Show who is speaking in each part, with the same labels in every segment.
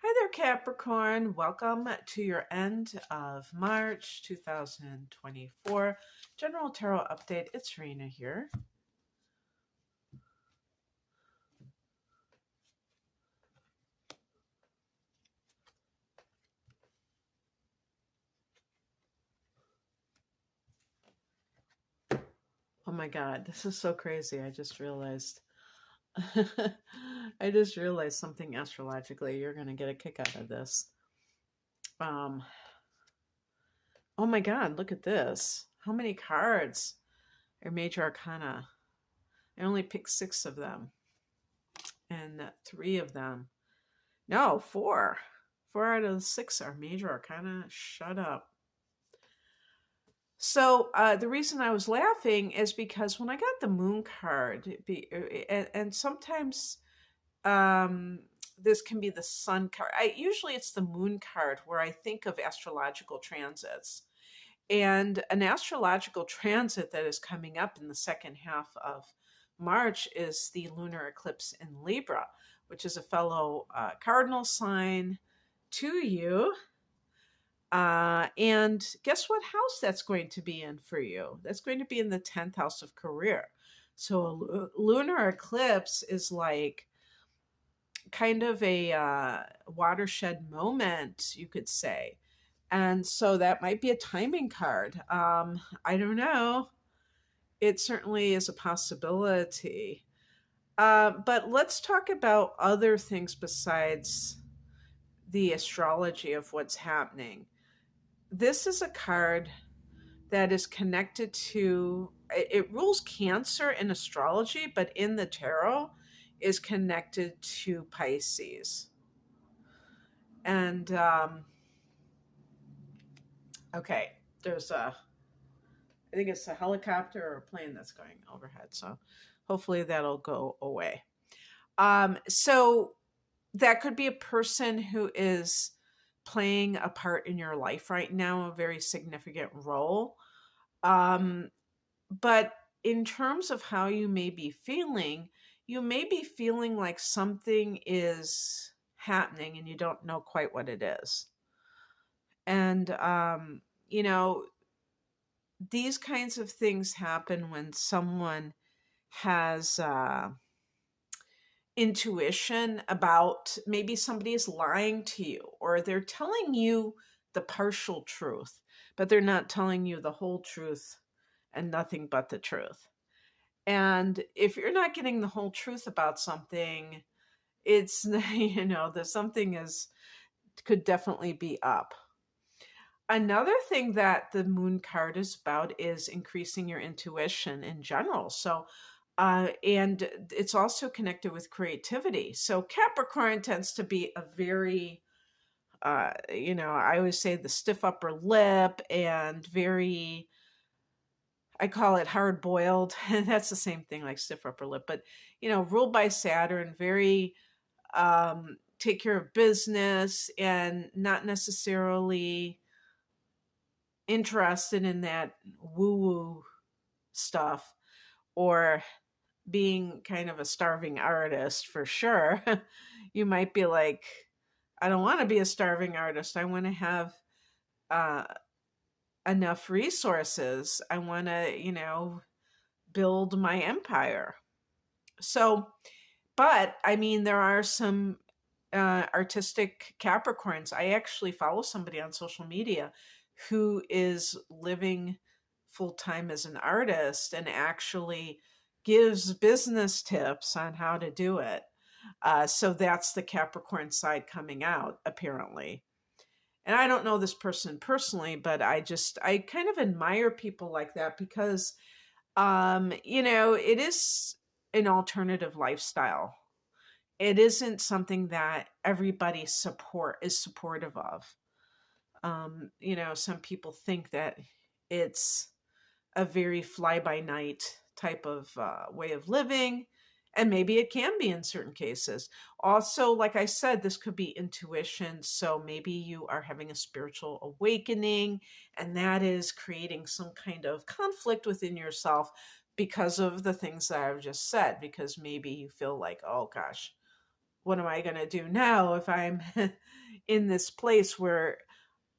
Speaker 1: Hi there, Capricorn. Welcome to your end of March 2024 General Tarot Update. It's Rena here. Oh my God, this is so crazy. I just realized. I just realized something astrologically. You're going to get a kick out of this. Um, oh my God, look at this. How many cards are Major Arcana? I only picked 6 of them, and 3 of them. No, 4. 4 out of the 6 are Major Arcana. Shut up. So the reason I was laughing is because when I got the Moon card, and sometimes this can be the Sun card. Usually it's the Moon card where I think of astrological transits. And an astrological transit that is coming up in the second half of March is the lunar eclipse in Libra, which is a fellow cardinal sign to you. And guess what house that's going to be in for you? That's going to be in the 10th house of career. So a lunar eclipse is like kind of a watershed moment, you could say. And so that might be a timing card. I don't know. It certainly is a possibility. But let's talk about other things besides the astrology of what's happening. This is a card that is connected to, it rules Cancer in astrology, but in the tarot is connected to Pisces. And okay, there's I think it's a helicopter or a plane that's going overhead. So hopefully that'll go away. So that could be a person who is playing a part in your life right now, a very significant role. But in terms of how you may be feeling, you may be feeling like something is happening and you don't know quite what it is. And, you know, these kinds of things happen when someone has intuition about maybe somebody is lying to you or they're telling you the partial truth, but they're not telling you the whole truth and nothing but the truth. And if you're not getting the whole truth about something, it's, the something could definitely be up. Another thing that the Moon card is about is increasing your intuition in general. So, and it's also connected with creativity. So Capricorn tends to be a very, I always say the stiff upper lip and very, I call it hard boiled. And that's the same thing like stiff upper lip, but, ruled by Saturn, very, take care of business and not necessarily interested in that woo-woo stuff or being kind of a starving artist for sure. You might be like, I don't want to be a starving artist. I want to have enough resources. I want to, build my empire. So, but I mean, there are some artistic Capricorns. I actually follow somebody on social media who is living full time as an artist and actually gives business tips on how to do it. So that's the Capricorn side coming out, apparently. And I don't know this person personally, but I kind of admire people like that because, it is an alternative lifestyle. It isn't something that everybody is supportive of. Some people think that it's a very fly by night type of way of living, and maybe it can be in certain cases. Also, like I said, this could be intuition. So maybe you are having a spiritual awakening, and that is creating some kind of conflict within yourself because of the things that I've just said, because maybe you feel like, oh gosh, what am I going to do now if I'm in this place where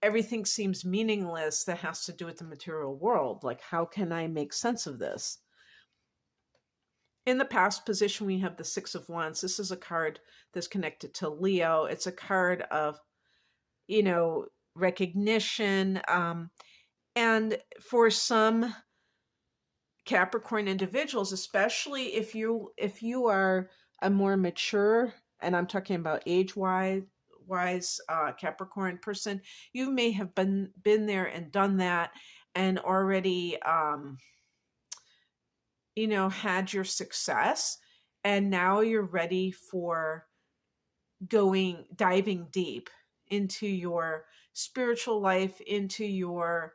Speaker 1: everything seems meaningless that has to do with the material world? Like, how can I make sense of this? In the past position, we have the Six of Wands. This is a card that's connected to Leo. It's a card of, recognition. And for some Capricorn individuals, especially if you are a more mature, and I'm talking about age wise Capricorn person, you may have been there and done that, and already had your success, and now you're ready for diving deep into your spiritual life, into your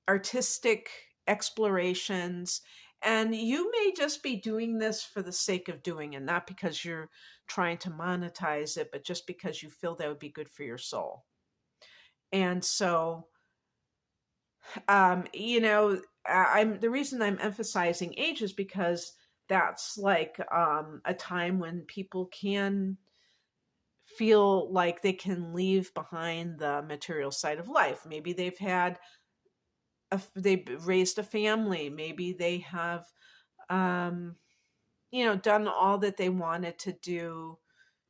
Speaker 1: artistic explorations. And you may just be doing this for the sake of doing it, not because you're trying to monetize it, but just because you feel that would be good for your soul. And so, the reason I'm emphasizing age is because that's like a time when people can feel like they can leave behind the material side of life. Maybe they've raised a family. Maybe they have, done all that they wanted to do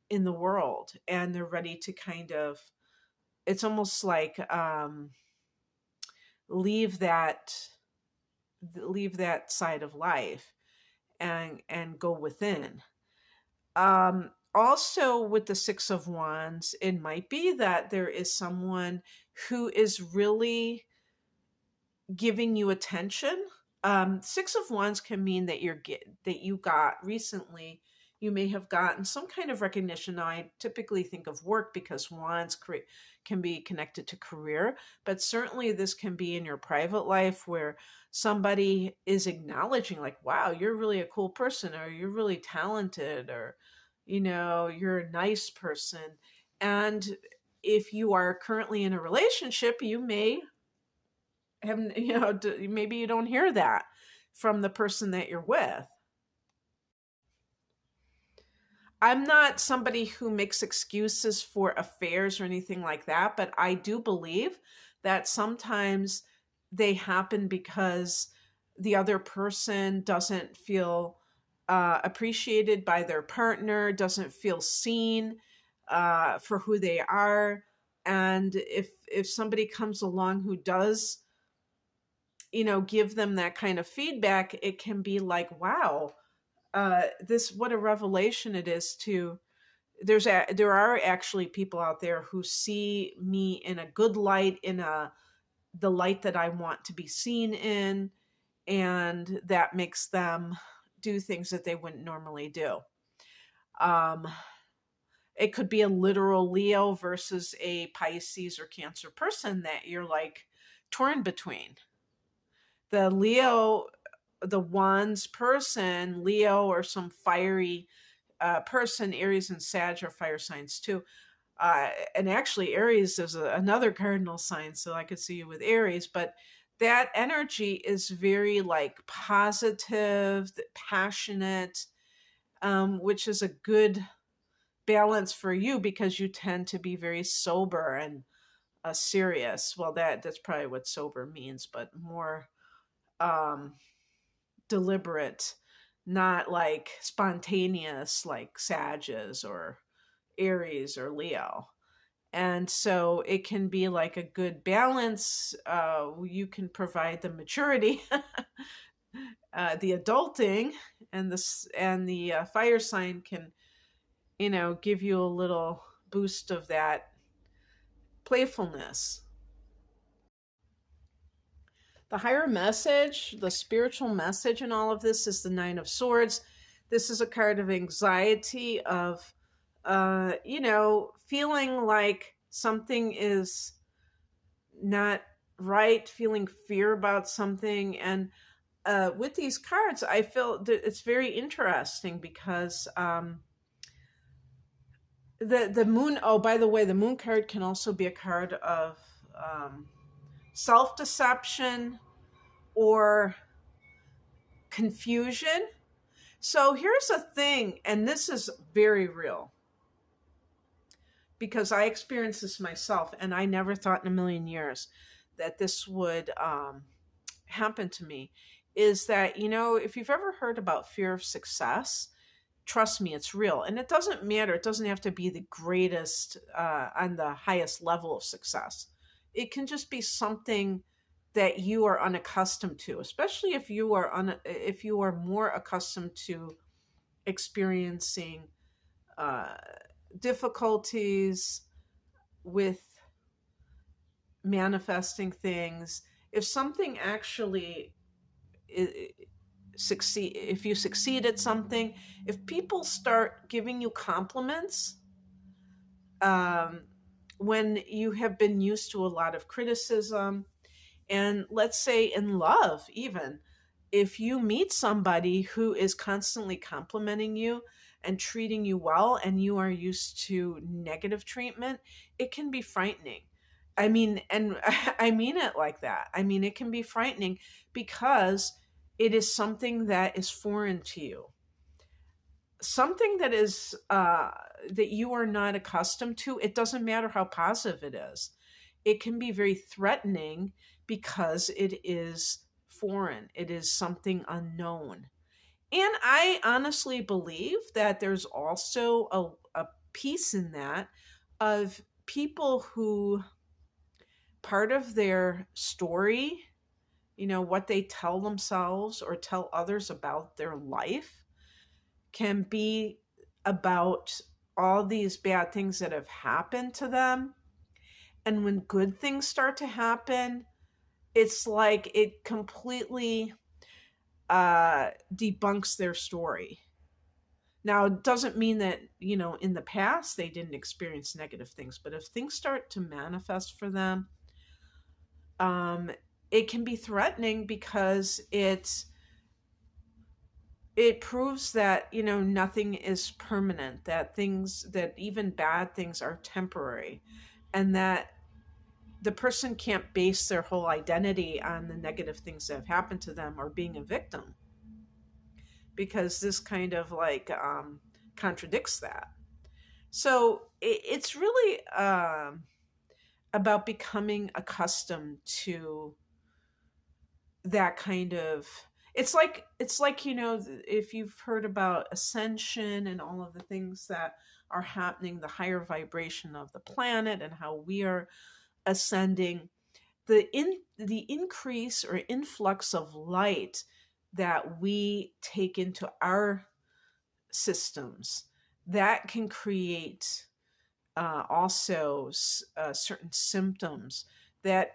Speaker 1: in the world, and they're ready to kind of, it's almost like leave that side of life and go within. Also, with the Six of Wands, it might be that there is someone who is really giving you attention. Six of Wands can mean that you got recently, you may have gotten some kind of recognition. Now, I typically think of work because wands can be connected to career, but certainly this can be in your private life where somebody is acknowledging, like, wow, you're really a cool person, or you're really talented, or you're a nice person. And if you are currently in a relationship, you may have, maybe you don't hear that from the person that you're with. I'm not somebody who makes excuses for affairs or anything like that, but I do believe that sometimes they happen because the other person doesn't feel appreciated by their partner, doesn't feel seen for who they are. And if somebody comes along who does, give them that kind of feedback, it can be like, wow, what a revelation it is there are actually people out there who see me in a good light, in the light that I want to be seen in, and that makes them do things that they wouldn't normally do. It could be a literal Leo versus a Pisces or Cancer person that you're like torn between. The Wands person, Leo, or some fiery person. Aries and Sag are fire signs too. And actually Aries is another cardinal sign, so I could see you with Aries, but that energy is very like positive, passionate, which is a good balance for you because you tend to be very sober and serious. Well, that's probably what sober means, but more deliberate, not like spontaneous like Sages or Aries or Leo. And so it can be like a good balance. You can provide the maturity, the adulting, and the fire sign can, give you a little boost of that playfulness. The higher message, the spiritual message in all of this is the Nine of Swords. This is a card of anxiety, of, feeling like something is not right, feeling fear about something. And with these cards, I feel that it's very interesting because the moon, oh, by the way, the moon card can also be a card of self-deception or confusion. So here's a thing, and this is very real because I experienced this myself, and I never thought in a million years that this would happen to me. Is that, if you've ever heard about fear of success, trust me, it's real. And it doesn't matter. It doesn't have to be the greatest on the highest level of success. It can just be something that you are unaccustomed to, especially if you are more accustomed to experiencing uh, difficulties with manifesting things. If something actually succeed, if you succeed at something, if people start giving you compliments, um, when you have been used to a lot of criticism, and let's say in love, even if you meet somebody who is constantly complimenting you and treating you well, and you are used to negative treatment, it can be frightening. I mean, and I mean it like that. I mean, it can be frightening because it is something that is foreign to you, something that is that you are not accustomed to. It doesn't matter how positive it is. It can be very threatening because it is foreign. It is something unknown. And I honestly believe that there's also a piece in that of people who, part of their story, what they tell themselves or tell others about their life, can be about all these bad things that have happened to them. And when good things start to happen, it's like it completely debunks their story. Now, it doesn't mean that, in the past they didn't experience negative things, but if things start to manifest for them, um, it can be threatening because it proves that, nothing is permanent, that even bad things are temporary, and that the person can't base their whole identity on the negative things that have happened to them or being a victim, because this kind of like contradicts that. So it's really about becoming accustomed to that kind of, it's like if you've heard about ascension and all of the things that are happening, the higher vibration of the planet and how we are ascending, the increase or influx of light that we take into our systems, that can create also certain symptoms that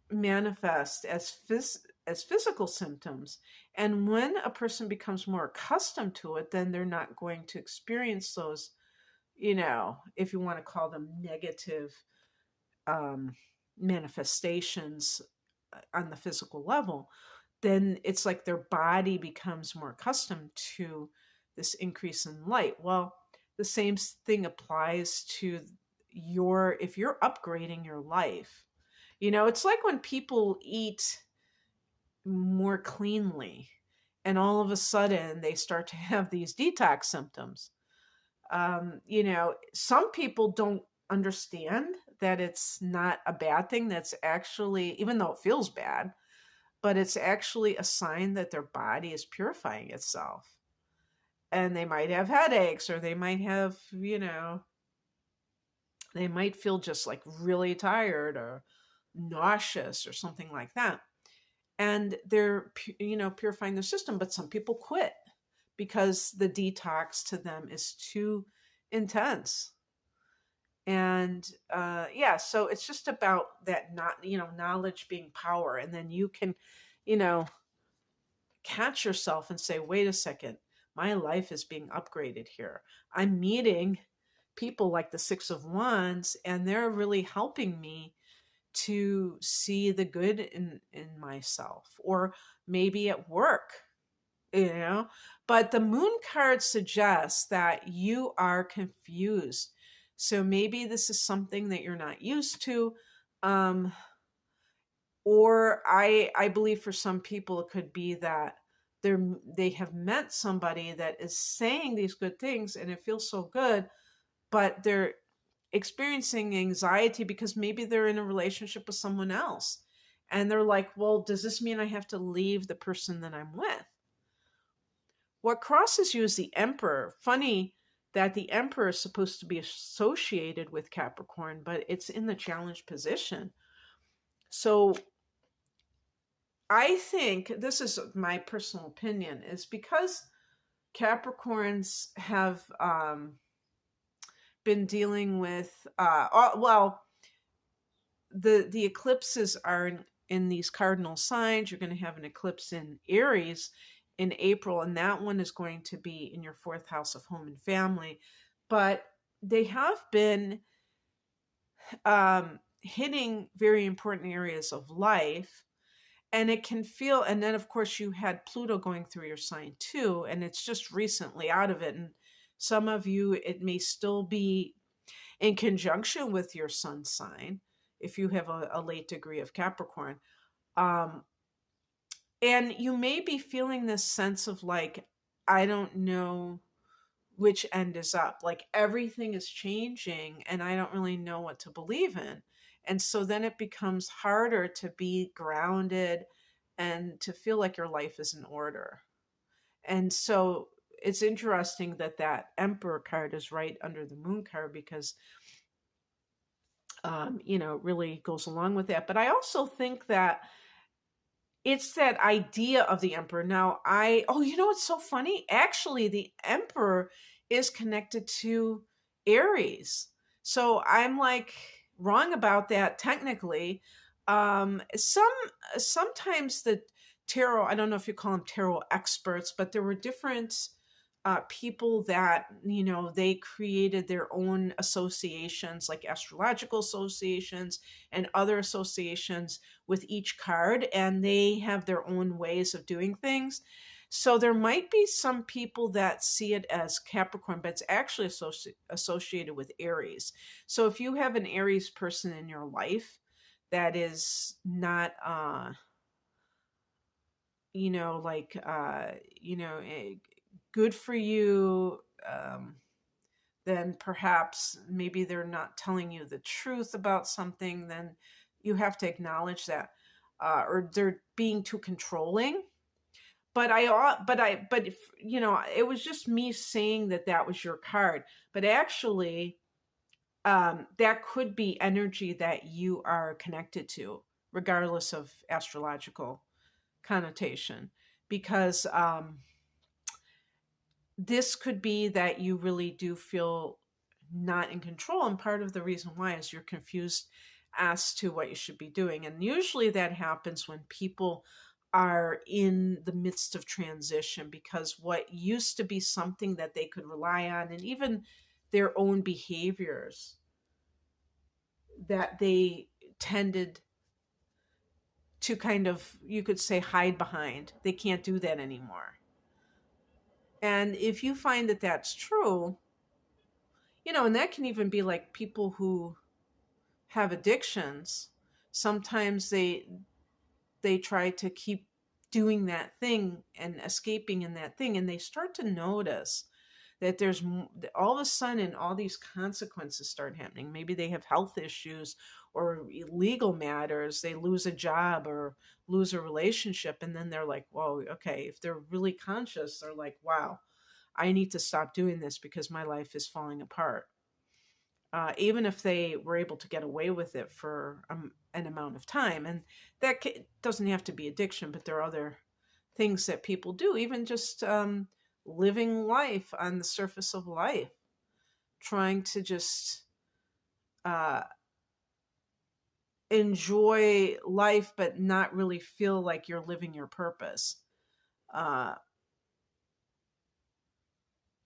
Speaker 1: manifest as physical symptoms. And when a person becomes more accustomed to it, then they're not going to experience those, if you want to call them negative um, manifestations on the physical level. Then it's like their body becomes more accustomed to this increase in light. Well, the same thing applies to if you're upgrading your life. It's like when people eat more cleanly and all of a sudden they start to have these detox symptoms. Some people don't understand that it's not a bad thing. That's actually, even though it feels bad, but it's actually a sign that their body is purifying itself. And they might have headaches, or they might have, they might feel just like really tired or nauseous or something like that. And they're, purifying their system. But some people quit because the detox to them is too intense. And yeah, so it's just about that, not, knowledge being power. And then you can, you know, catch yourself and say, wait a second, my life is being upgraded here. I'm meeting people like the Six of Wands, and they're really helping me to see the good in myself, or maybe at work, you know. But the Moon card suggests that you are confused. So maybe this is something that you're not used to. Or I believe for some people it could be that they have met somebody that is saying these good things and it feels so good, but they're experiencing anxiety because maybe they're in a relationship with someone else. And they're like, well, does this mean I have to leave the person that I'm with? What crosses you is the Emperor. Funny that the Emperor is supposed to be associated with Capricorn, but it's in the challenge position. So I think, this is my personal opinion, is because Capricorns have been dealing with, the eclipses are in these cardinal signs. You're going to have an eclipse in Aries in April, and that one is going to be in your fourth house of home and family. But they have been hitting very important areas of life, and it can feel, and then of course you had Pluto going through your sign too, and it's just recently out of it. And some of you, it may still be in conjunction with your sun sign if you have a late degree of Capricorn. And you may be feeling this sense of like, I don't know which end is up. Like everything is changing and I don't really know what to believe in. And so then it becomes harder to be grounded and to feel like your life is in order. And so it's interesting that that Emperor card is right under the Moon card because, it really goes along with that. But I also think that it's that idea of the Emperor. Now, it's so funny? Actually, the Emperor is connected to Aries. So I'm like wrong about that technically. Sometimes the tarot, I don't know if you call them tarot experts, but there were different people that, they created their own associations, like astrological associations and other associations with each card, and they have their own ways of doing things. So there might be some people that see it as Capricorn, but it's actually associated with Aries. So if you have an Aries person in your life that is not, good for you, then perhaps maybe they're not telling you the truth about something, then you have to acknowledge that, or they're being too controlling. But it was just me saying that was your card. But actually, that could be energy that you are connected to, regardless of astrological connotation, because this could be that you really do feel not in control. And part of the reason why is you're confused as to what you should be doing. And usually that happens when people are in the midst of transition, because what used to be something that they could rely on, and even their own behaviors that they tended to kind of, you could say, hide behind, they can't do that anymore. And if you find that that's true, and that can even be like people who have addictions. Sometimes they try to keep doing that thing and escaping in that thing, and they start to notice that there's all of a sudden all these consequences start happening. Maybe they have health issues or legal matters, they lose a job or lose a relationship, and then they're like, whoa, okay. If they're really conscious, they're like, wow, I need to stop doing this because my life is falling apart. Even if they were able to get away with it for an amount of time. And that doesn't have to be addiction, but there are other things that people do, even just living life on the surface of life, trying to just enjoy life, but not really feel like you're living your purpose.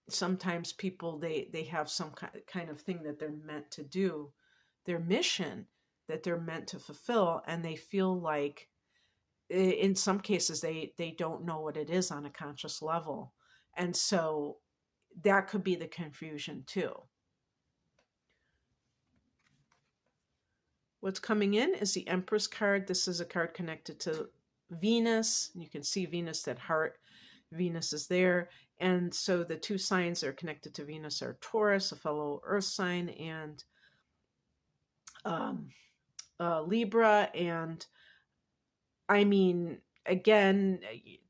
Speaker 1: Sometimes people, they have some kind of thing that they're meant to do, their mission that they're meant to fulfill, and they feel like, in some cases, they don't know what it is on a conscious level. And so that could be the confusion too. What's coming in is the Empress card. This is a card connected to Venus. You can see Venus, that heart Venus is there. And so the two signs that are connected to Venus are Taurus, a fellow earth sign, and um, Libra. And I mean, again,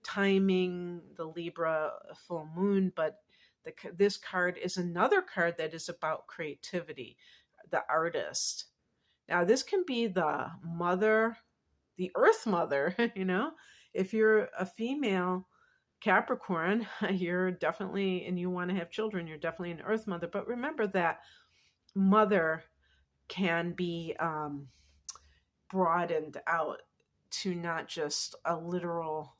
Speaker 1: timing the Libra full moon, but this card is another card that is about creativity, the artist. Now, this can be the mother, the earth mother, if you're a female Capricorn, you're definitely, and you want to have children, you're definitely an earth mother. But remember that mother can be broadened out to not just a literal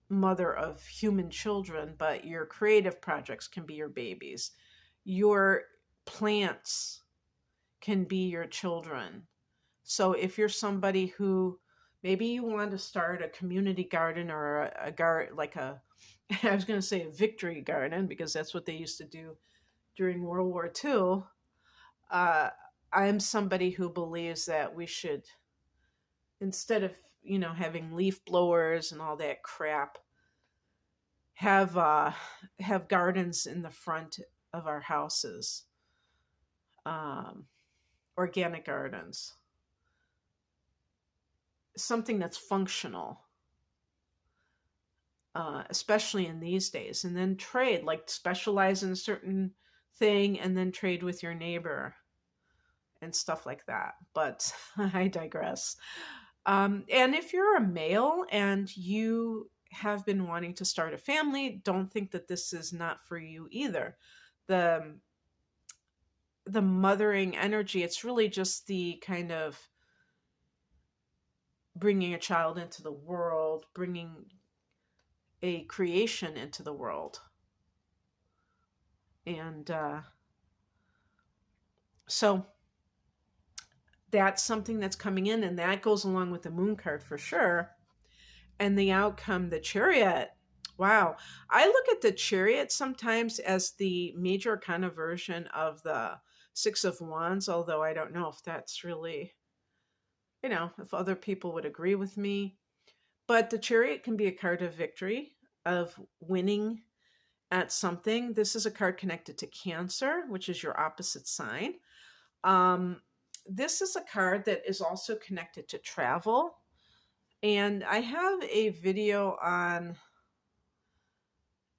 Speaker 1: mother of human children, but your creative projects can be your babies. Your plants can be your children. So if you're somebody who maybe you want to start a community garden or a garden, like I was going to say a victory garden, because that's what they used to do during World War II. I'm somebody who believes that we should, instead of, having leaf blowers and all that crap, have gardens in the front of our houses, organic gardens, something that's functional, especially in these days. And then trade, like specialize in a certain thing and then trade with your neighbor and stuff like that. But I digress. And if you're a male and you have been wanting to start a family, don't think that this is not for you either. The mothering energy, it's really just the kind of bringing a child into the world, bringing a creation into the world. And so that's something that's coming in, and that goes along with the moon card for sure. And the outcome, the Chariot. Wow. I look at the Chariot sometimes as the major arcana version of the Six of Wands, although I don't know if that's really, if other people would agree with me. But the Chariot can be a card of victory, of winning at something. This is a card connected to Cancer, which is your opposite sign. This is a card that is also connected to travel. And I have a video on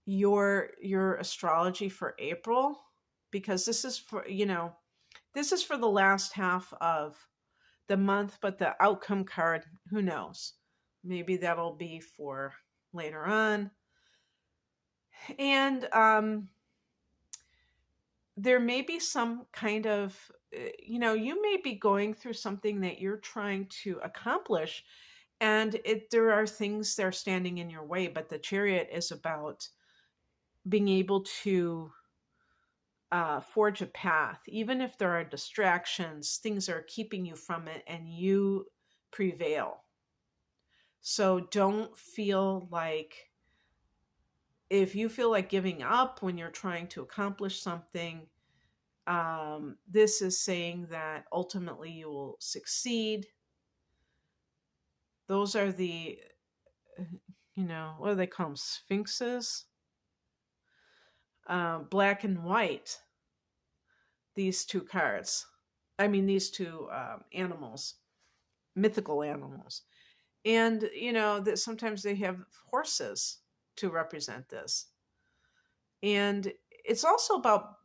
Speaker 1: your astrology for April, because this is for, this is for the last half of the month, but the outcome card, who knows? Maybe that'll be for later on. And there may be some kind of, you may be going through something that you're trying to accomplish, and there are things that are standing in your way, but the Chariot is about being able to forge a path, even if there are distractions, things are keeping you from it, and you prevail. So don't feel like, if you feel like giving up when you're trying to accomplish something, this is saying that ultimately you will succeed. Those are the, what do they call them? Sphinxes? Black and white. These two cards. I mean, these two animals. Mythical animals. And, that sometimes they have horses to represent this. And it's also about,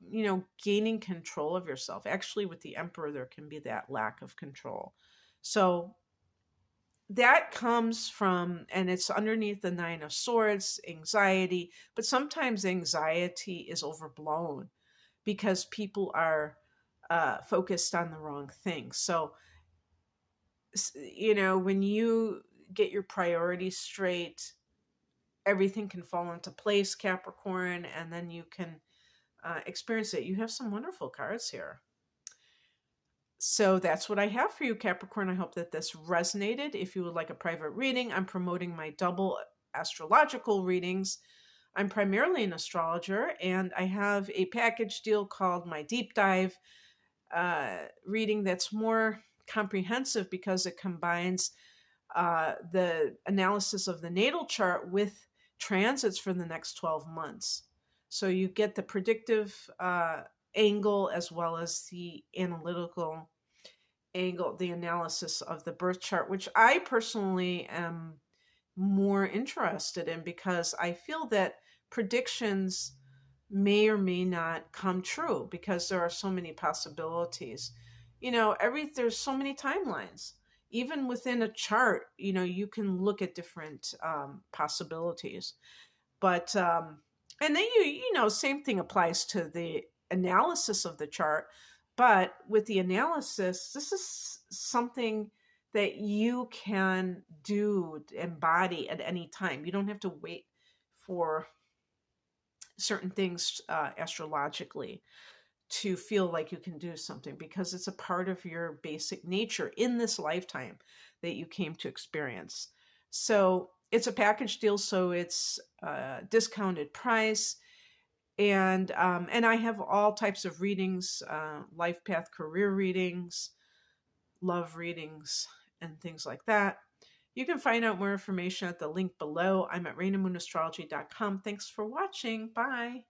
Speaker 1: gaining control of yourself. Actually, with the Emperor, there can be that lack of control. So that comes from, and it's underneath the Nine of Swords, anxiety. But sometimes anxiety is overblown because people are focused on the wrong things. So, when you get your priorities straight, everything can fall into place, Capricorn, and then you can experience it. You have some wonderful cards here. So that's what I have for you, Capricorn. I hope that this resonated. If you would like a private reading, I'm promoting my double astrological readings. I'm primarily an astrologer, and I have a package deal called my Deep Dive reading that's more comprehensive because it combines the analysis of the natal chart with transits for the next 12 months. So you get the predictive angle as well as the analytical angle, the analysis of the birth chart, which I personally am more interested in because I feel that predictions may or may not come true because there are so many possibilities. There's so many timelines. Even within a chart, you can look at different possibilities. But and then same thing applies to the analysis of the chart. But with the analysis, this is something that you can do, embody at any time. You don't have to wait for certain things astrologically to feel like you can do something, because it's a part of your basic nature in this lifetime that you came to experience. So it's a package deal, so it's a discounted price. And I have all types of readings, life path, career readings, love readings, and things like that. You can find out more information at the link below. I'm at RainaMoonAstrology.com. Thanks for watching. Bye.